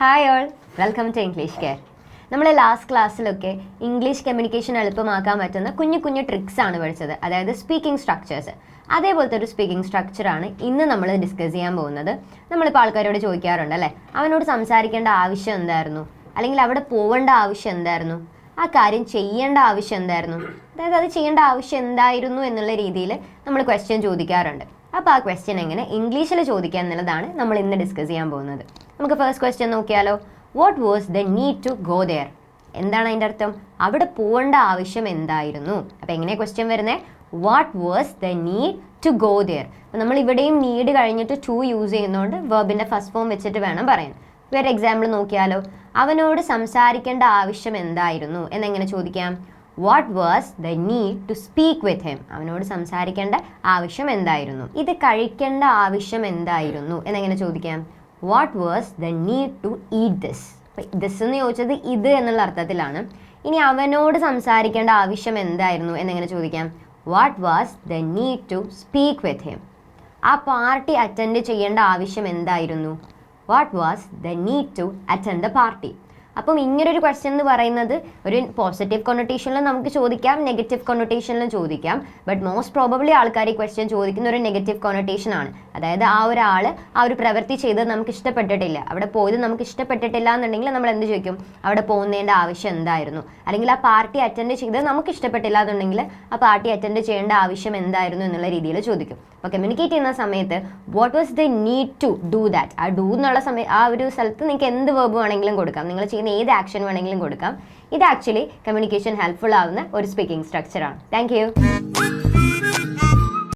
Hi all, welcome to English care. നമ്മൾ last ക്ലാസ്സിലൊക്കെ English communication എളുപ്പമാക്കാൻ പറ്റുന്ന കുഞ്ഞു കുഞ്ഞു ട്രിക്സ് ആണ് പഠിച്ചത്, അതായത് സ്പീക്കിംഗ് സ്ട്രക്ചേഴ്സ്. അതേപോലത്തെ ഒരു സ്പീക്കിംഗ് സ്ട്രക്ചറാണ് ഇന്ന് നമ്മൾ ഡിസ്കസ് ചെയ്യാൻ പോകുന്നത്. നമ്മളിപ്പോൾ ആൾക്കാരോട് ചോദിക്കാറുണ്ട് അല്ലേ, അവനോട് സംസാരിക്കേണ്ട ആവശ്യം എന്തായിരുന്നു, അല്ലെങ്കിൽ അവിടെ പോവേണ്ട ആവശ്യം എന്തായിരുന്നു, ആ കാര്യം ചെയ്യേണ്ട ആവശ്യം എന്തായിരുന്നു, അതായത് അത് ചെയ്യേണ്ട ആവശ്യം എന്തായിരുന്നു എന്നുള്ള രീതിയിൽ നമ്മൾ ക്വസ്റ്റ്യൻ ചോദിക്കാറുണ്ട്. അപ്പോൾ ആ ക്വസ്റ്റ്യൻ എങ്ങനെ ഇംഗ്ലീഷിൽ ചോദിക്കുക എന്നുള്ളതാണ് നമ്മൾ ഇന്ന് ഡിസ്കസ് ചെയ്യാൻ പോകുന്നത്. നമുക്ക് ഫസ്റ്റ് ക്വസ്റ്റ്യൻ നോക്കിയാലോ. What was the need to go there? എന്താണ് അതിൻ്റെ അർത്ഥം? അവിടെ പോകേണ്ട ആവശ്യം എന്തായിരുന്നു? അപ്പോൾ എങ്ങനെ ക്വസ്റ്റ്യൻ വരുന്നത്? What was the need to go there. അപ്പോൾ നമ്മൾ ഇവിടെയും നീഡ് കഴിഞ്ഞിട്ട് ടു യൂസ് ചെയ്യുന്നതുകൊണ്ട് വെർബിൻ്റെ ഫസ്റ്റ് ഫോം വെച്ചിട്ട് വേണം പറയാൻ. വേറെ എക്സാമ്പിൾ നോക്കിയാലോ. അവനോട് സംസാരിക്കേണ്ട ആവശ്യം എന്തായിരുന്നു എന്നെങ്ങനെ ചോദിക്കാം? What was the need to speak with him? അവനോട് സംസാരിക്കേണ്ട ആവശ്യം എന്തായിരുന്നു? ഇത് കഴിക്കേണ്ട ആവശ്യം എന്തായിരുന്നു എന്നെങ്ങനെ ചോദിക്കാം? What was the need to eat this? This എന്ന് ചോദിച്ചത് ഇത് എന്നുള്ള അർത്ഥത്തിലാണ്. ഇനി അവനോട് സംസാരിക്കേണ്ട ആവശ്യം എന്തായിരുന്നു എന്നെങ്ങനെ ചോദിക്കാം? What was the need to speak with him? ആ പാർട്ടി അറ്റൻഡ് ചെയ്യേണ്ട ആവശ്യം എന്തായിരുന്നു? What was the need to attend the party? അപ്പം ഇങ്ങനൊരു ക്വസ്റ്റ്യൻ എന്ന് പറയുന്നത് ഒരു പോസിറ്റീവ് കൊണൊട്ടേഷനിലും നമുക്ക് ചോദിക്കാം, നെഗറ്റീവ് കൊണൊട്ടേഷനിലും ചോദിക്കാം. ബട്ട് മോസ്റ്റ് പ്രോബബ്ലി ആൾക്കാർ ഈ ക്വസ്റ്റ്യൻ ചോദിക്കുന്ന ഒരു നെഗറ്റീവ് കൊണൊട്ടേഷൻ ആണ്. അതായത് ആ ഒരാൾ ആ ഒരു പ്രവൃത്തി ചെയ്തത് നമുക്ക് ഇഷ്ടപ്പെട്ടിട്ടില്ല, അവിടെ പോയത് നമുക്ക് ഇഷ്ടപ്പെട്ടിട്ടില്ല എന്നുണ്ടെങ്കിൽ നമ്മൾ എന്ത് ചോദിക്കും? അവിടെ പോകുന്നതിൻ്റെ ആവശ്യം എന്തായിരുന്നു? അല്ലെങ്കിൽ ആ പാർട്ടി അറ്റൻഡ് ചെയ്തത് നമുക്ക് ഇഷ്ടപ്പെട്ടില്ല എന്നുണ്ടെങ്കിൽ ആ പാർട്ടി അറ്റൻഡ് ചെയ്യേണ്ട ആവശ്യം എന്തായിരുന്നു എന്നുള്ള രീതിയിൽ ചോദിക്കും. അപ്പോൾ കമ്മ്യൂണിക്കേറ്റ് ചെയ്യുന്ന സമയത്ത് what was the need to do that? ആ ഡു എന്നുള്ള ആ ഒരു സ്ഥലത്ത് നിങ്ങൾക്ക് എന്ത് വേർബ് വേണമെങ്കിലും കൊടുക്കാം, നിങ്ങൾ ചെയ്യുന്ന ഏത് ആക്ഷൻ വേണമെങ്കിലും കൊടുക്കാം. ഇത് ആക്ച്വലി കമ്മ്യൂണിക്കേഷൻ ഹെൽപ്ഫുൾ ആവുന്ന ഒരു സ്പീക്കിംഗ് സ്ട്രക്ചറാണ്. Thank you.